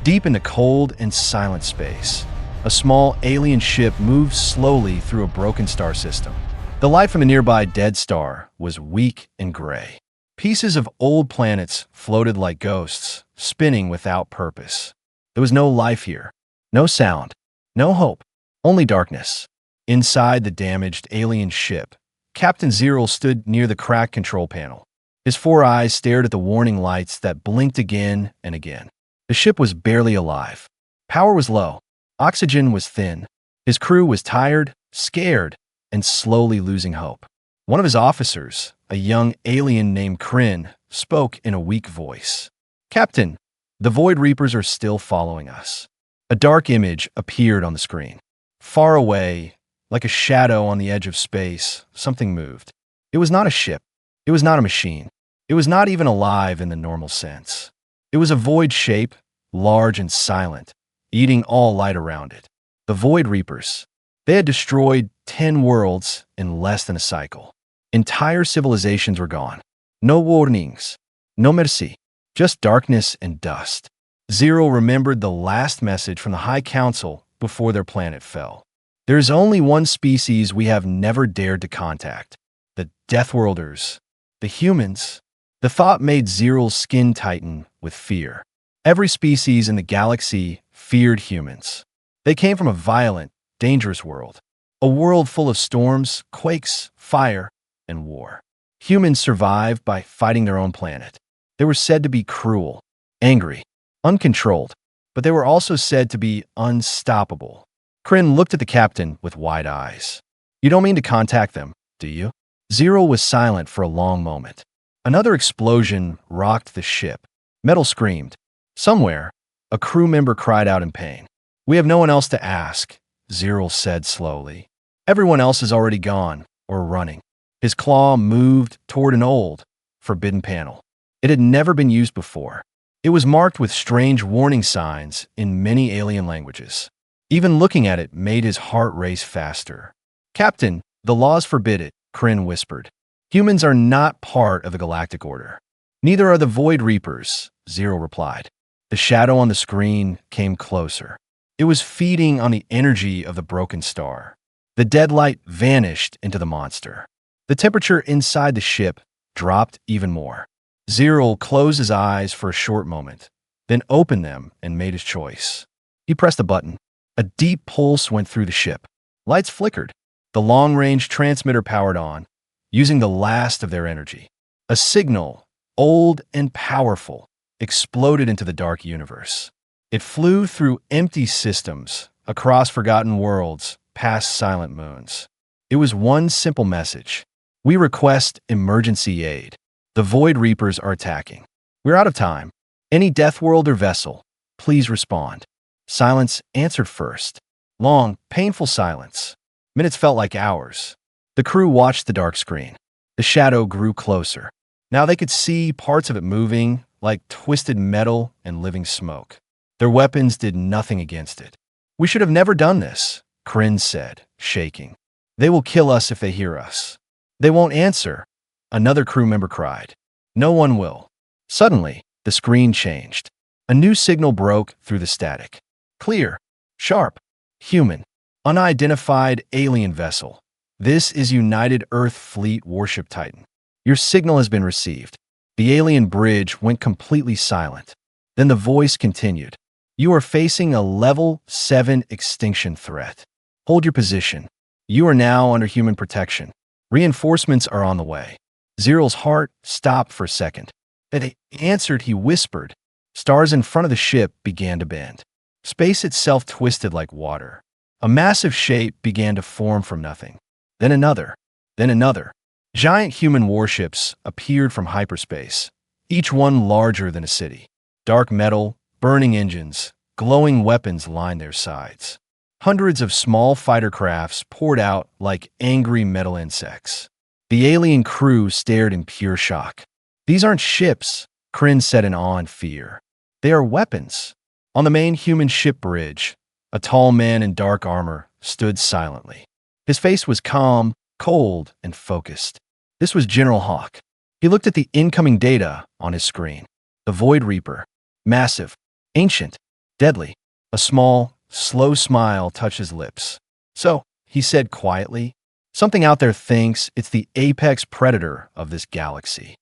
Deep into cold and silent space, a small alien ship moved slowly through a broken star system. The light from a nearby dead star was weak and gray. Pieces of old planets floated like ghosts, spinning without purpose. There was no life here, no sound, no hope, only darkness. Inside the damaged alien ship, Captain Zero stood near the cracked control panel. His four eyes stared at the warning lights that blinked again and again. The ship was barely alive. Power was low. Oxygen was thin. His crew was tired, scared, and slowly losing hope. One of his officers, a young alien named Kryn, spoke in a weak voice. "Captain, the Void Reapers are still following us." A dark image appeared on the screen. Far away, like a shadow on the edge of space, something moved. It was not a ship. It was not a machine. It was not even alive in the normal sense. It was a void shape, large and silent, eating all light around it. The Void Reapers. They had destroyed 10 worlds in less than a cycle. Entire civilizations were gone. No warnings, no mercy, just darkness and dust. Zero remembered the last message from the High Council before their planet fell. There is only one species we have never dared to contact, the Deathworlders, the humans. The thought made Zero's skin tighten with fear. Every species in the galaxy feared humans. They came from a violent, dangerous world, a world full of storms, quakes, fire, and war. Humans survived by fighting their own planet. They were said to be cruel, angry, uncontrolled, but they were also said to be unstoppable. Kryn looked at the captain with wide eyes. "You don't mean to contact them, do you?" Zero was silent for a long moment. Another explosion rocked the ship. Metal screamed. Somewhere, a crew member cried out in pain. "We have no one else to ask," Zero said slowly. "Everyone else is already gone or running." His claw moved toward an old, forbidden panel. It had never been used before. It was marked with strange warning signs in many alien languages. Even looking at it made his heart race faster. "Captain, the laws forbid it," Kryn whispered. "Humans are not part of the Galactic Order." "Neither are the Void Reapers," Zero replied. The shadow on the screen came closer. It was feeding on the energy of the broken star. The dead light vanished into the monster. The temperature inside the ship dropped even more. Zero closed his eyes for a short moment, then opened them and made his choice. He pressed a button. A deep pulse went through the ship. Lights flickered. The long-range transmitter powered on, using the last of their energy. A signal, old and powerful, exploded into the dark universe. It flew through empty systems, across forgotten worlds, past silent moons. It was one simple message. "We request emergency aid. The Void Reapers are attacking. We're out of time. Any Deathworlder vessel, please respond." Silence answered first. Long, painful silence. Minutes felt like hours. The crew watched the dark screen. The shadow grew closer. Now they could see parts of it moving, like twisted metal and living smoke. Their weapons did nothing against it. "We should have never done this," Kryn said, shaking. "They will kill us if they hear us." "They won't answer," another crew member cried. "No one will." Suddenly, the screen changed. A new signal broke through the static. Clear, sharp, human, unidentified alien vessel. "This is United Earth Fleet Warship Titan. Your signal has been received." The alien bridge went completely silent. Then the voice continued. "You are facing a level 7 extinction threat. Hold your position. You are now under human protection. Reinforcements are on the way." Zero's heart stopped for a second. They answered, he whispered. Stars in front of the ship began to bend. Space itself twisted like water. A massive shape began to form from nothing. Then another. Then another. Giant human warships appeared from hyperspace, each one larger than a city. Dark metal, burning engines, glowing weapons lined their sides. Hundreds of small fighter crafts poured out like angry metal insects. The alien crew stared in pure shock. "These aren't ships," Kryn said in awe and fear. "They are weapons." On the main human ship bridge, a tall man in dark armor stood silently. His face was calm, cold, and focused. This was General Hawk. He looked at the incoming data on his screen. The Void Reaper. Massive, ancient, Deadly. A small, slow smile touched his lips. So, he said quietly, something out there thinks it's the apex predator of this galaxy.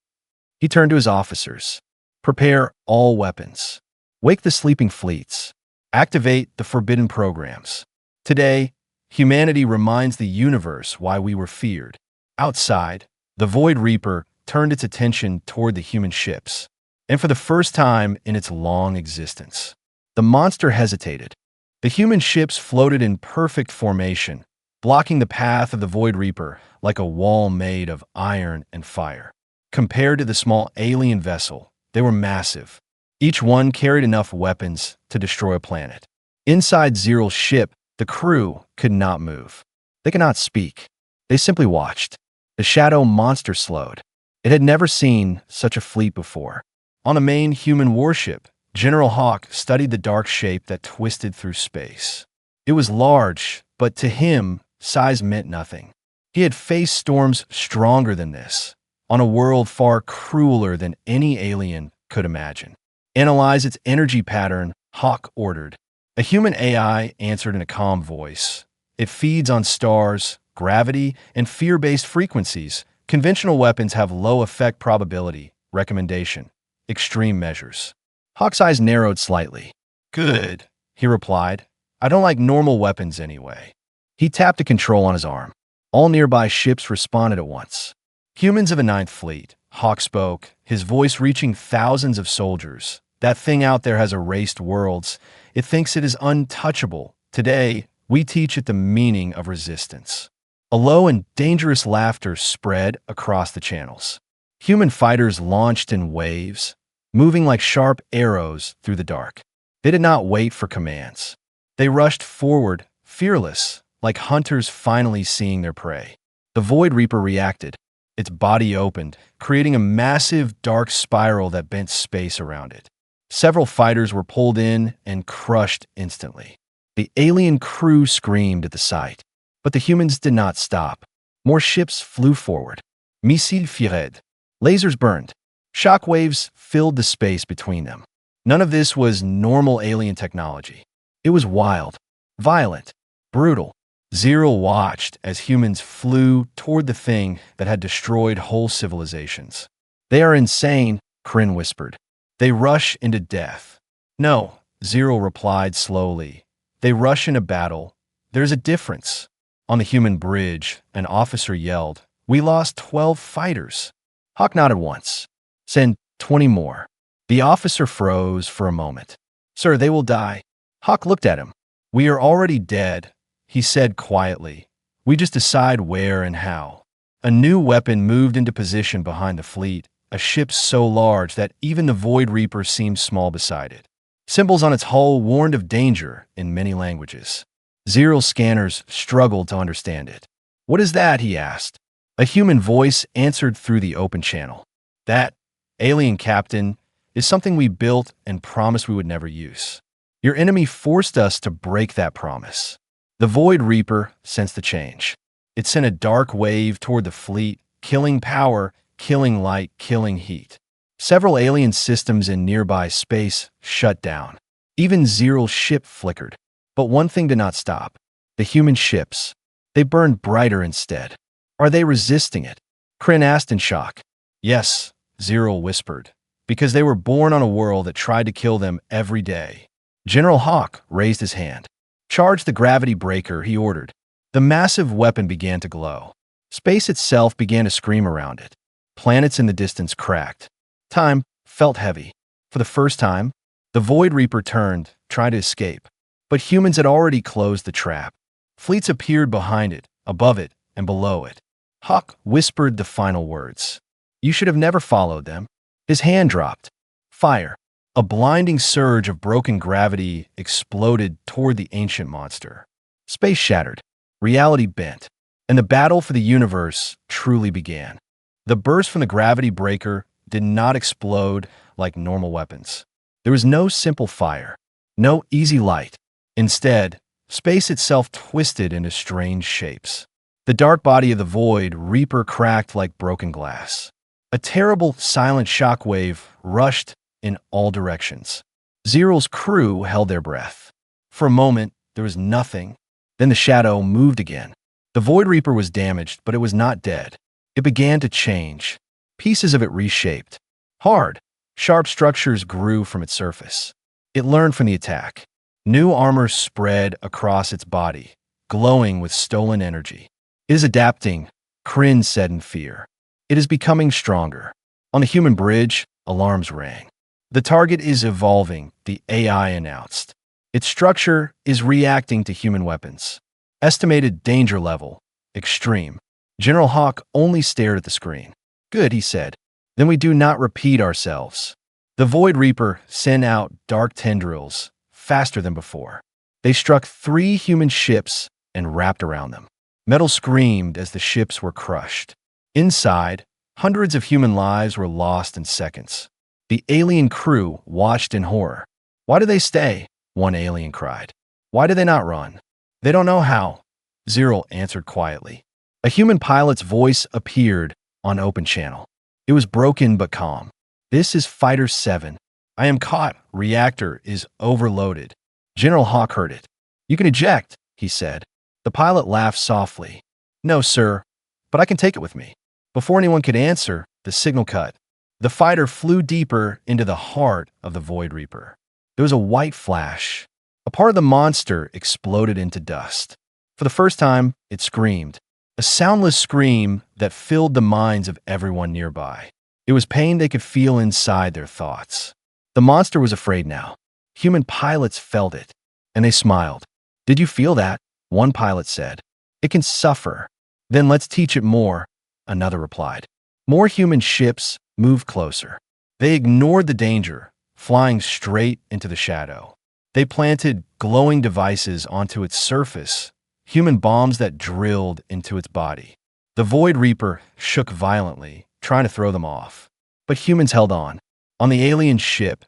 He turned to his officers. Prepare all weapons. Wake the sleeping fleets. Activate the forbidden programs. Today, humanity reminds the universe why we were feared. Outside, the Void Reaper turned its attention toward the human ships. And for the first time in its long existence, the monster hesitated. The human ships floated in perfect formation, blocking the path of the Void Reaper like a wall made of iron and fire. Compared to the small alien vessel, they were massive. Each one carried enough weapons to destroy a planet. Inside Zero's ship, the crew could not move. They could not speak. They simply watched. The shadow monster slowed. It had never seen such a fleet before. On the main human warship, General Hawk studied the dark shape that twisted through space. It was large, but to him, size meant nothing. He had faced storms stronger than this, on a world far crueler than any alien could imagine. Analyze its energy pattern, Hawk ordered. A human AI answered in a calm voice. It feeds on stars, gravity, and fear-based frequencies. Conventional weapons have low effect probability. Recommendation: extreme measures. Hawk's eyes narrowed slightly. Good, he replied. I don't like normal weapons anyway. He tapped a control on his arm. All nearby ships responded at once. Humans of the Ninth Fleet, Hawk spoke, his voice reaching thousands of soldiers. That thing out there has erased worlds. It thinks it is untouchable. Today, we teach it the meaning of resistance. A low and dangerous laughter spread across the channels. Human fighters launched in waves, moving like sharp arrows through the dark. They did not wait for commands. They rushed forward, fearless, like hunters finally seeing their prey. The Void Reaper reacted. Its body opened, creating a massive dark spiral that bent space around it. Several fighters were pulled in and crushed instantly. The alien crew screamed at the sight, but the humans did not stop. More ships flew forward. Missiles fired. Lasers burned. Shockwaves filled the space between them. None of this was normal alien technology. It was wild, violent, brutal. Zero watched as humans flew toward the thing that had destroyed whole civilizations. They are insane, Kryn whispered. They rush into death. No, Zero replied slowly. They rush into battle. There's a difference. On the human bridge, an officer yelled, We lost 12 fighters. Hawk nodded once. Send 20 more. The officer froze for a moment. Sir, they will die. Hawk looked at him. We are already dead, he said quietly. We just decide where and how. A new weapon moved into position behind the fleet, a ship so large that even the Void Reaper seemed small beside it. Symbols on its hull warned of danger in many languages. Zero's scanners struggled to understand it. What is that? He asked. A human voice answered through the open channel. That, alien captain, is something we built and promised we would never use. Your enemy forced us to break that promise. The Void Reaper sensed the change. It sent a dark wave toward the fleet, killing power, killing light, killing heat. Several alien systems in nearby space shut down. Even Zero's ship flickered. But one thing did not stop. The human ships. They burned brighter instead. Are they resisting it? Kryn asked in shock. Yes, Zero whispered, because they were born on a world that tried to kill them every day. General Hawk raised his hand. Charge the gravity breaker, he ordered. The massive weapon began to glow. Space itself began to scream around it. Planets in the distance cracked. Time felt heavy. For the first time, the Void Reaper turned, trying to escape. But humans had already closed the trap. Fleets appeared behind it, above it, and below it. Hawk whispered the final words. You should have never followed them. His hand dropped. Fire. A blinding surge of broken gravity exploded toward the ancient monster. Space shattered. Reality bent. And the battle for the universe truly began. The burst from the gravity breaker did not explode like normal weapons. There was no simple fire. No easy light. Instead, space itself twisted into strange shapes. The dark body of the Void Reaper cracked like broken glass. A terrible, silent shockwave rushed in all directions. Zero's crew held their breath. For a moment, there was nothing. Then the shadow moved again. The Void Reaper was damaged, but it was not dead. It began to change. Pieces of it reshaped. Hard, sharp structures grew from its surface. It learned from the attack. New armor spread across its body, glowing with stolen energy. It is adapting, Kryn said in fear. It is becoming stronger. On the human bridge, alarms rang. The target is evolving, the AI announced. Its structure is reacting to human weapons. Estimated danger level, extreme. General Hawk only stared at the screen. Good, he said. Then we do not repeat ourselves. The Void Reaper sent out dark tendrils, faster than before. They struck 3 human ships and wrapped around them. Metal screamed as the ships were crushed. Inside, hundreds of human lives were lost in seconds. The alien crew watched in horror. Why do they stay? One alien cried. Why do they not run? They don't know how, Zero answered quietly. A human pilot's voice appeared on open channel. It was broken but calm. This is Fighter 7. I am caught. Reactor is overloaded. General Hawk heard it. You can eject, he said. The pilot laughed softly. No, sir, but I can take it with me. Before anyone could answer, the signal cut. The fighter flew deeper into the heart of the Void Reaper. There was a white flash. A part of the monster exploded into dust. For the first time, it screamed. A soundless scream that filled the minds of everyone nearby. It was pain they could feel inside their thoughts. The monster was afraid now. Human pilots felt it, and they smiled. Did you feel that? One pilot said. It can suffer. Then let's teach it more, another replied. More human ships moved closer. They ignored the danger, flying straight into the shadow. They planted glowing devices onto its surface, human bombs that drilled into its body. The Void Reaper shook violently, trying to throw them off. But humans held on. On the alien ship,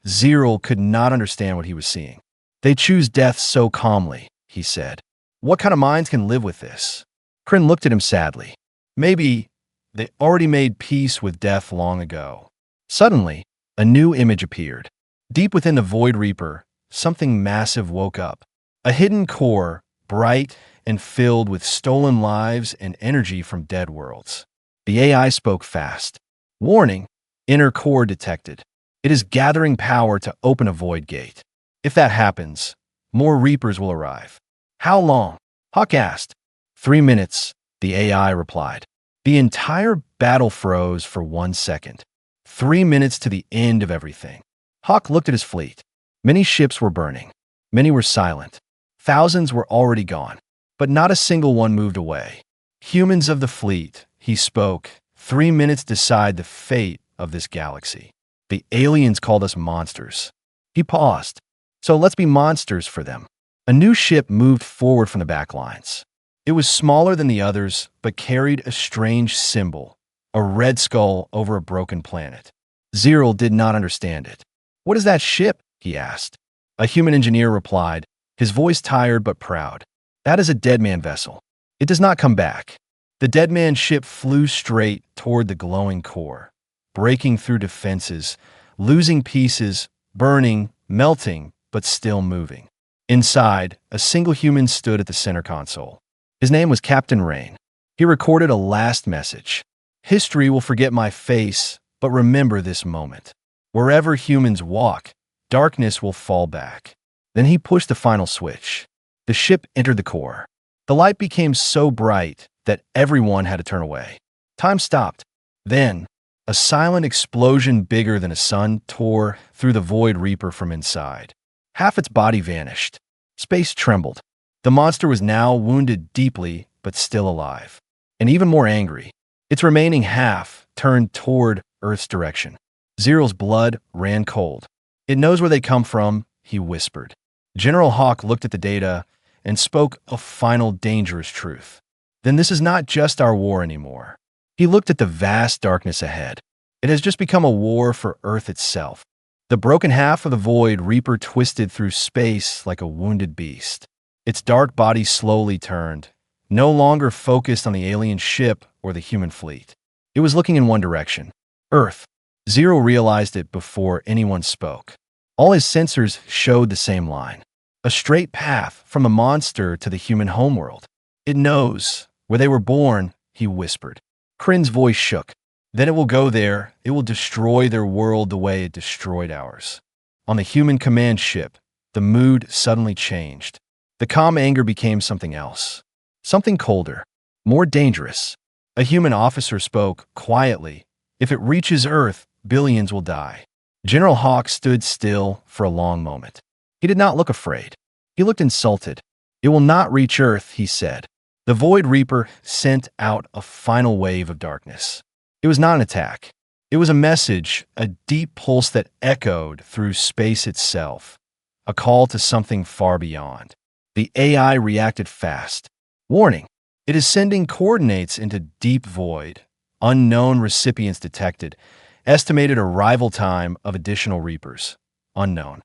Zero could not understand what he was seeing. They choose death so calmly, he said. What kind of minds can live with this? Kryn looked at him sadly. Maybe they already made peace with death long ago. Suddenly, a new image appeared. Deep within the Void Reaper, something massive woke up. A hidden core, bright and filled with stolen lives and energy from dead worlds. The AI spoke fast. Warning, inner core detected. It is gathering power to open a void gate. If that happens, more Reapers will arrive. How long? Hawk asked. 3 minutes, the AI replied. The entire battle froze for 1 second. 3 minutes to the end of everything. Hawk looked at his fleet. Many ships were burning. Many were silent. Thousands were already gone. But not a single one moved away. Humans of the fleet, he spoke. 3 minutes decide the fate of this galaxy. The aliens called us monsters. He paused. So let's be monsters for them. A new ship moved forward from the back lines. It was smaller than the others, but carried a strange symbol, a red skull over a broken planet. Zero did not understand it. What is that ship? He asked. A human engineer replied, his voice tired but proud. That is a dead man vessel. It does not come back. The dead man ship flew straight toward the glowing core, breaking through defenses, losing pieces, burning, melting, but still moving. Inside, a single human stood at the center console. His name was Captain Rain. He recorded a last message. History will forget my face, but remember this moment. Wherever humans walk, darkness will fall back. Then he pushed the final switch. The ship entered the core. The light became so bright that everyone had to turn away. Time stopped. Then, a silent explosion bigger than a sun tore through the Void Reaper from inside. Half its body vanished. Space trembled. The monster was now wounded deeply, but still alive. And even more angry. Its remaining half turned toward Earth's direction. Zero's blood ran cold. It knows where they come from, he whispered. General Hawk looked at the data and spoke a final dangerous truth. Then this is not just our war anymore. He looked at the vast darkness ahead. It has just become a war for Earth itself. The broken half of the Void Reaper twisted through space like a wounded beast. Its dark body slowly turned, no longer focused on the alien ship or the human fleet. It was looking in one direction, Earth. Zero realized it before anyone spoke. All his sensors showed the same line. A straight path from the monster to the human homeworld. It knows where they were born, he whispered. Kryn's voice shook. Then it will go there. It will destroy their world the way it destroyed ours. On the human command ship, the mood suddenly changed. The calm anger became something else. Something colder, more dangerous. A human officer spoke quietly. If it reaches Earth, billions will die. General Hawk stood still for a long moment. He did not look afraid. He looked insulted. It will not reach Earth, he said. The Void Reaper sent out a final wave of darkness. It was not an attack. It was a message, a deep pulse that echoed through space itself, a call to something far beyond. The AI reacted fast. Warning, it is sending coordinates into deep void. Unknown recipients detected. Estimated arrival time of additional Reapers. Unknown.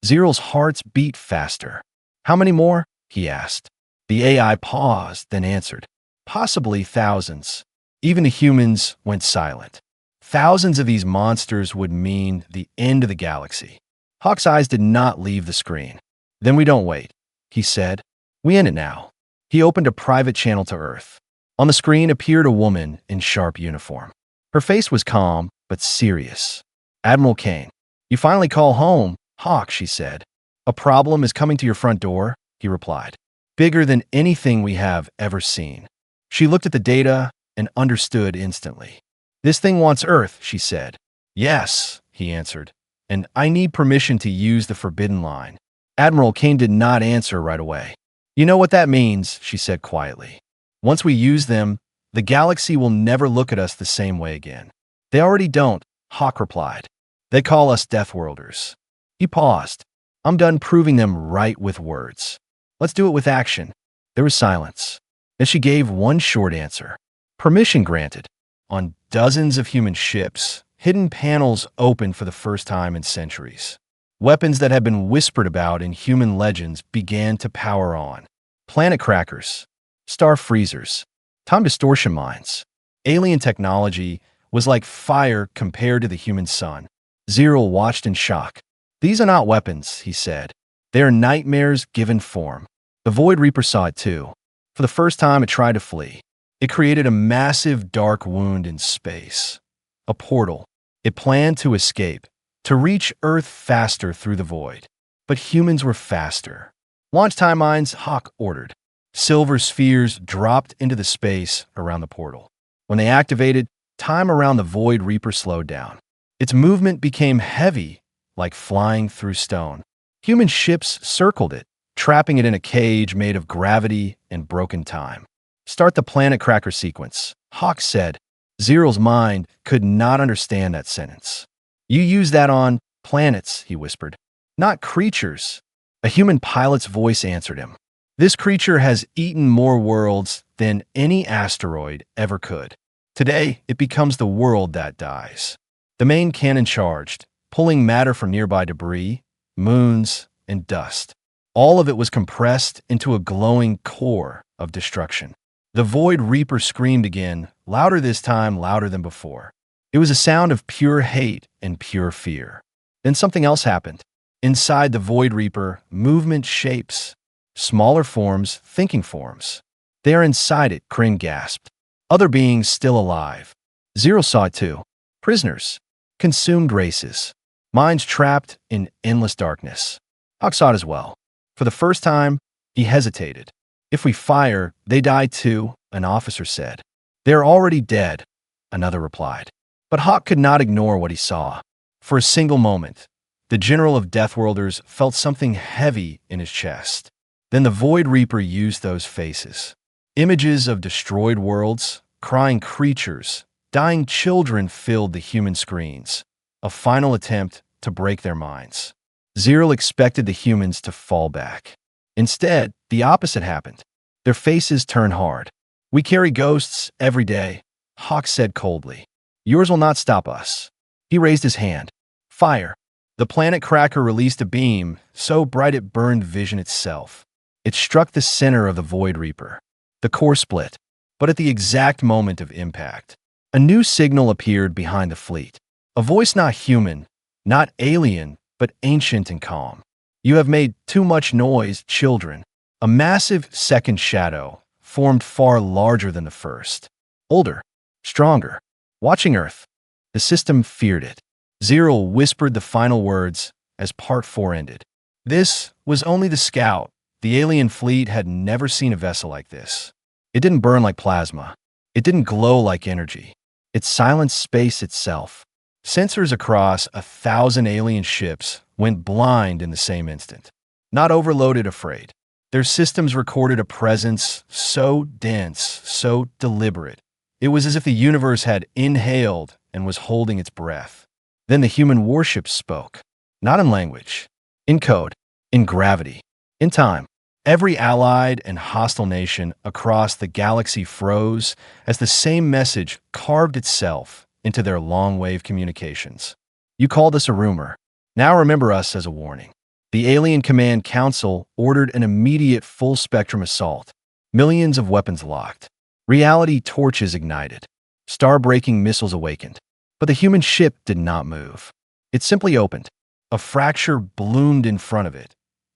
Zeral's hearts beat faster. How many more? He asked. The AI paused, then answered. Possibly thousands. Even the humans went silent. Thousands of these monsters would mean the end of the galaxy. Hawk's eyes did not leave the screen. Then we don't wait, he said. We end it now. He opened a private channel to Earth. On the screen appeared a woman in sharp uniform. Her face was calm, but serious. Admiral Kane. You finally call home, Hawk, she said. A problem is coming to your front door, he replied. Bigger than anything we have ever seen. She looked at the data and understood instantly. This thing wants Earth, she said. Yes, he answered. And I need permission to use the forbidden line. Admiral Kane did not answer right away. You know what that means, she said quietly. Once we use them, the galaxy will never look at us the same way again. They already don't, Hawk replied. They call us Deathworlders. He paused. I'm done proving them right with words. Let's do it with action. There was silence. Then she gave one short answer. Permission granted. On dozens of human ships, hidden panels opened for the first time in centuries. Weapons that had been whispered about in human legends began to power on. Planet crackers, star freezers, time distortion mines. Alien technology was like fire compared to the human sun. Zeral watched in shock. These are not weapons, he said. They are nightmares given form. The Void Reaper saw it too. For the first time, it tried to flee. It created a massive dark wound in space. A portal. It planned to escape, to reach Earth faster through the void. But humans were faster. Launch time mines, Hawk ordered. Silver spheres dropped into the space around the portal. When they activated, time around the Void Reaper slowed down. Its movement became heavy, like flying through stone. Human ships circled it, trapping it in a cage made of gravity and broken time. Start the planet cracker sequence, Hawk said. Zeral's mind could not understand that sentence. You use that on planets, he whispered. Not creatures. A human pilot's voice answered him. This creature has eaten more worlds than any asteroid ever could. Today, it becomes the world that dies. The main cannon charged, pulling matter from nearby debris, moons, and dust. All of it was compressed into a glowing core of destruction. The Void Reaper screamed again, louder this time, louder than before. It was a sound of pure hate and pure fear. Then something else happened. Inside the Void Reaper, movement shapes. Smaller forms, thinking forms. They are inside it, Kryn gasped. Other beings still alive. Zeral saw it too. Prisoners. Consumed races. Minds trapped in endless darkness. Hawk saw it as well. For the first time, he hesitated. If we fire, they die too, an officer said. They are already dead, another replied. But Hawk could not ignore what he saw. For a single moment, the general of Deathworlders felt something heavy in his chest. Then the Void Reaper used those faces. Images of destroyed worlds, crying creatures, dying children filled the human screens. A final attempt to break their minds. Zeral expected the humans to fall back. Instead, the opposite happened. Their faces turned hard. We carry ghosts every day, Hawk said coldly. Yours will not stop us. He raised his hand. Fire. The planet cracker released a beam, so bright it burned vision itself. It struck the center of the Void Reaper. The core split, but at the exact moment of impact, a new signal appeared behind the fleet. A voice not human, not alien, but ancient and calm. You have made too much noise, children. A massive second shadow formed far larger than the first. Older, stronger, watching Earth. The system feared it. Zero whispered the final words as Part 4 ended. This was only the scout. The alien fleet had never seen a vessel like this. It didn't burn like plasma. It didn't glow like energy. It silenced space itself. Sensors across 1,000 alien ships went blind in the same instant. Not overloaded, afraid. Their systems recorded a presence so dense, so deliberate. It was as if the universe had inhaled and was holding its breath. Then the human warships spoke. Not in language, in code, in gravity, in time. Every allied and hostile nation across the galaxy froze as the same message carved itself into their long-wave communications. You called us a rumor. Now remember us as a warning. The Alien Command Council ordered an immediate full-spectrum assault. Millions of weapons locked. Reality torches ignited. Star-breaking missiles awakened. But the human ship did not move. It simply opened. A fracture bloomed in front of it.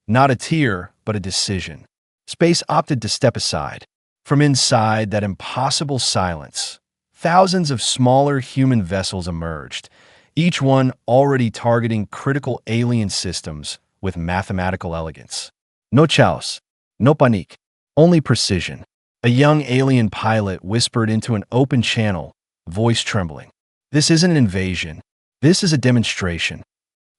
Not a tear, but a decision. Space opted to step aside. From inside that impossible silence, thousands of smaller human vessels emerged, each one already targeting critical alien systems with mathematical elegance. No chaos, no panique, only precision. A young alien pilot whispered into an open channel, voice trembling. This isn't an invasion. This is a demonstration.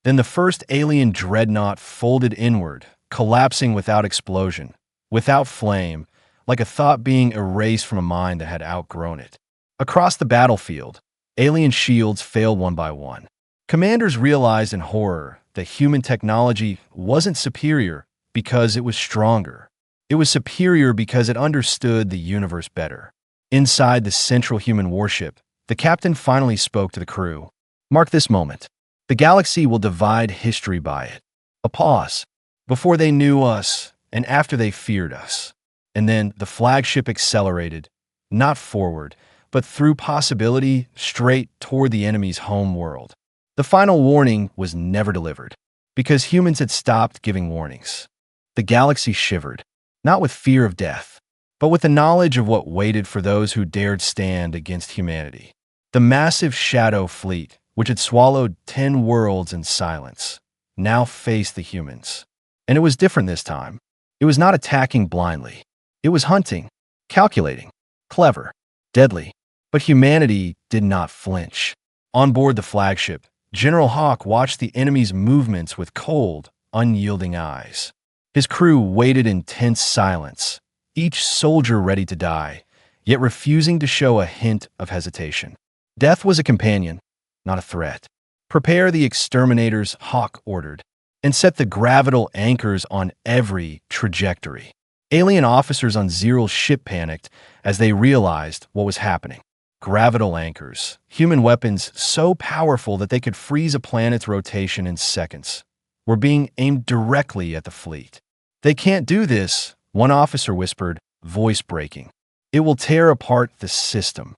Then the first alien dreadnought folded inward, collapsing without explosion, without flame, like a thought being erased from a mind that had outgrown it. Across the battlefield, alien shields failed one by one. Commanders realized in horror that human technology wasn't superior because it was stronger. It was superior because it understood the universe better. Inside the central human warship, the captain finally spoke to the crew. Mark this moment. The galaxy will divide history by it. A pause. Before they knew us, and after they feared us. And then the flagship accelerated, not forward, but through possibility, straight toward the enemy's home world. The final warning was never delivered, because humans had stopped giving warnings. The galaxy shivered, not with fear of death, but with the knowledge of what waited for those who dared stand against humanity. The massive shadow fleet, which had swallowed 10 worlds in silence, now faced the humans. And it was different this time. It was not attacking blindly. It was hunting, calculating, clever, deadly. But humanity did not flinch. On board the flagship, General Hawk watched the enemy's movements with cold, unyielding eyes. His crew waited in tense silence, each soldier ready to die, yet refusing to show a hint of hesitation. Death was a companion, not a threat. Prepare the exterminators, Hawk ordered, and set the gravital anchors on every trajectory. Alien officers on Zero's ship panicked as they realized what was happening. Gravital anchors, human weapons so powerful that they could freeze a planet's rotation in seconds, were being aimed directly at the fleet. They can't do this, one officer whispered, voice breaking. It will tear apart the system.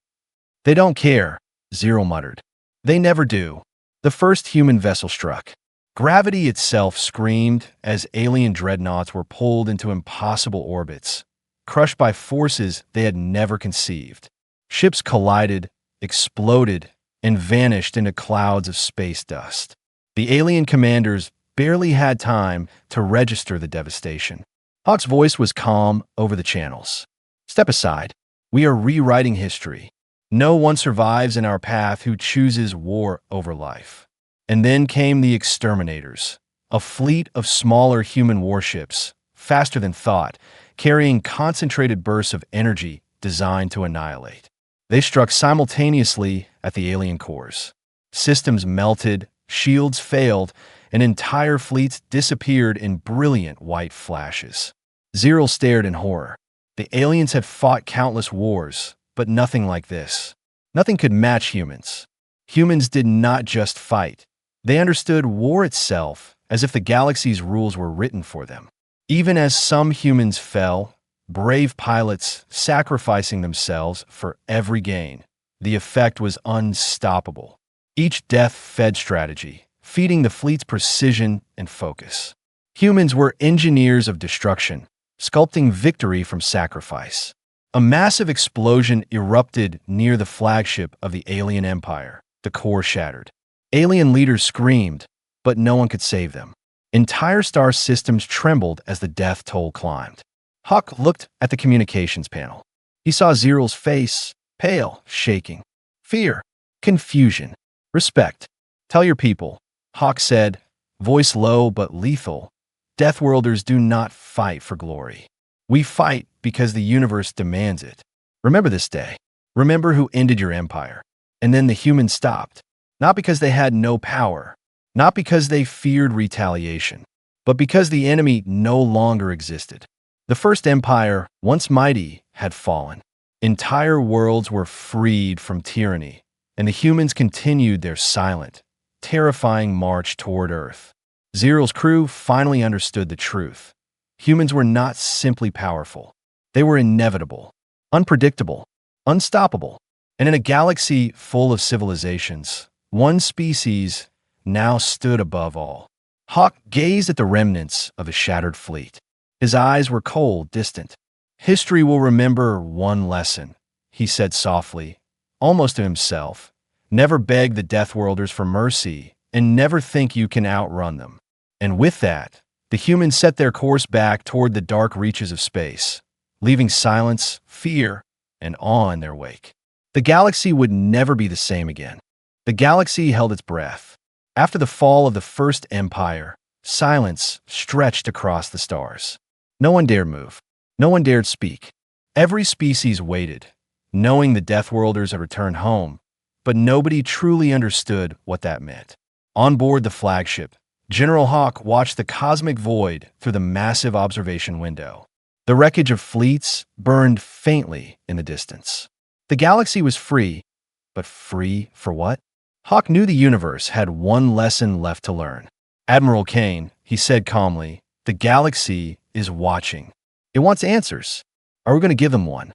They don't care, Zero muttered. They never do. The first human vessel struck. Gravity itself screamed as alien dreadnoughts were pulled into impossible orbits, crushed by forces they had never conceived. Ships collided, exploded, and vanished into clouds of space dust. The alien commanders barely had time to register the devastation. Hawk's voice was calm over the channels. Step aside. We are rewriting history. No one survives in our path who chooses war over life. And then came the exterminators, a fleet of smaller human warships, faster than thought, carrying concentrated bursts of energy designed to annihilate. They struck simultaneously at the alien cores. Systems melted, shields failed, and entire fleets disappeared in brilliant white flashes. Zero stared in horror. The aliens had fought countless wars, but nothing like this. Nothing could match humans. Humans did not just fight. They understood war itself as if the galaxy's rules were written for them. Even as some humans fell, brave pilots sacrificing themselves for every gain, the effect was unstoppable. Each death fed strategy, feeding the fleet's precision and focus. Humans were engineers of destruction, sculpting victory from sacrifice. A massive explosion erupted near the flagship of the alien empire. The core shattered. Alien leaders screamed, but no one could save them. Entire star systems trembled as the death toll climbed. Hawk looked at the communications panel. He saw Zeral's face, pale, shaking. Fear, confusion, respect. Tell your people, Hawk said, voice low but lethal. Deathworlders do not fight for glory. We fight because the universe demands it. Remember this day. Remember who ended your empire. And then the humans stopped. Not because they had no power, not because they feared retaliation, but because the enemy no longer existed. The first empire, once mighty, had fallen. Entire worlds were freed from tyranny, and the humans continued their silent, terrifying march toward Earth. Zeral's crew finally understood the truth. Humans were not simply powerful. They were inevitable, unpredictable, unstoppable. And in a galaxy full of civilizations, one species now stood above all. Hawk gazed at the remnants of a shattered fleet. His eyes were cold, distant. History will remember one lesson, he said softly, almost to himself. Never beg the Deathworlders for mercy, and never think you can outrun them. And with that, the humans set their course back toward the dark reaches of space, leaving silence, fear, and awe in their wake. The galaxy would never be the same again. The galaxy held its breath. After the fall of the first empire, silence stretched across the stars. No one dared move. No one dared speak. Every species waited, knowing the Deathworlders had returned home, but nobody truly understood what that meant. On board the flagship, General Hawk watched the cosmic void through the massive observation window. The wreckage of fleets burned faintly in the distance. The galaxy was free, but free for what? Hawk knew the universe had one lesson left to learn. Admiral Kane, he said calmly, the galaxy is watching. It wants answers. Are we going to give them one?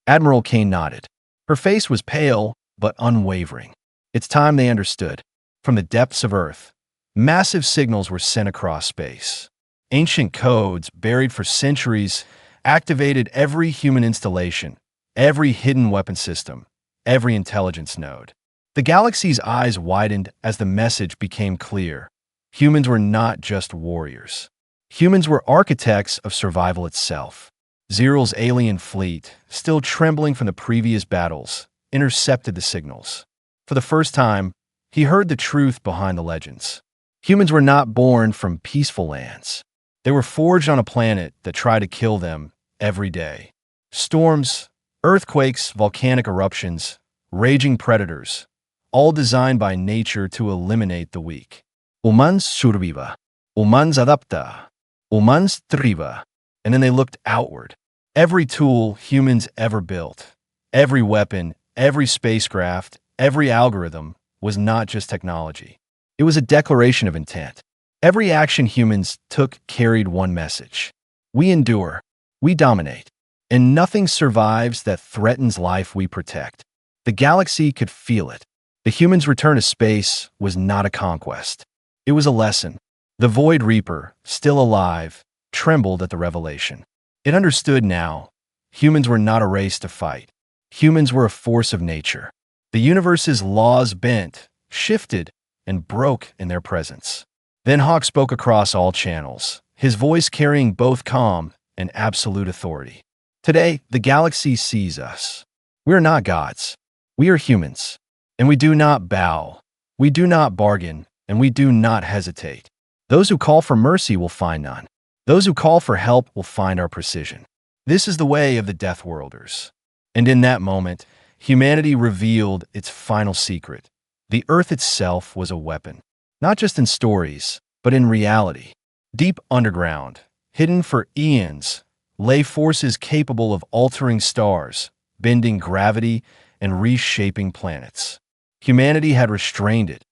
Admiral Kane nodded. Her face was pale, but unwavering. It's time they understood. From the depths of Earth, massive signals were sent across space. Ancient codes, buried for centuries, activated every human installation, every hidden weapon system, every intelligence node. The galaxy's eyes widened as the message became clear. Humans were not just warriors. Humans were architects of survival itself. Zeral's alien fleet, still trembling from the previous battles, intercepted the signals. For the first time, he heard the truth behind the legends. Humans were not born from peaceful lands. They were forged on a planet that tried to kill them every day. Storms, earthquakes, volcanic eruptions, raging predators, all designed by nature to eliminate the weak. Humans surviva, humans adapta, humans thriva. And then they looked outward. Every tool humans ever built, every weapon, every spacecraft, every algorithm was not just technology. It was a declaration of intent. Every action humans took carried one message. We endure, we dominate, and nothing survives that threatens life we protect. The galaxy could feel it. The humans' return to space was not a conquest. It was a lesson. The Void Reaper, still alive, trembled at the revelation. It understood now. Humans were not a race to fight. Humans were a force of nature. The universe's laws bent, shifted, and broke in their presence. Then Hawk spoke across all channels, his voice carrying both calm and absolute authority. Today, the galaxy sees us. We are not gods. We are humans. And we do not bow. We do not bargain, and we do not hesitate. Those who call for mercy will find none. Those who call for help will find our precision. This is the way of the Deathworlders. And in that moment, humanity revealed its final secret. The Earth itself was a weapon, not just in stories, but in reality. Deep underground, hidden for eons, lay forces capable of altering stars, bending gravity, and reshaping planets. Humanity had restrained it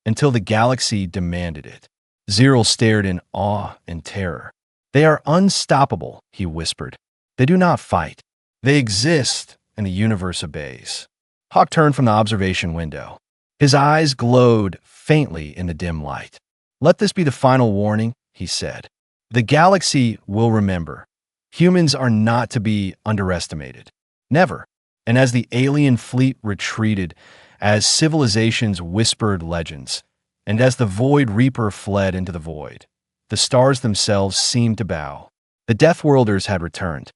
until the galaxy demanded it. Zeral stared in awe and terror. They are unstoppable, he whispered. They do not fight. They exist, and the universe obeys. Hawk turned from the observation window. His eyes glowed faintly in the dim light. "Let this be the final warning," he said. "The galaxy will remember. Humans are not to be underestimated. Never." And as the alien fleet retreated, as civilizations whispered legends, and as the Void Reaper fled into the void, the stars themselves seemed to bow. The Deathworlders had returned.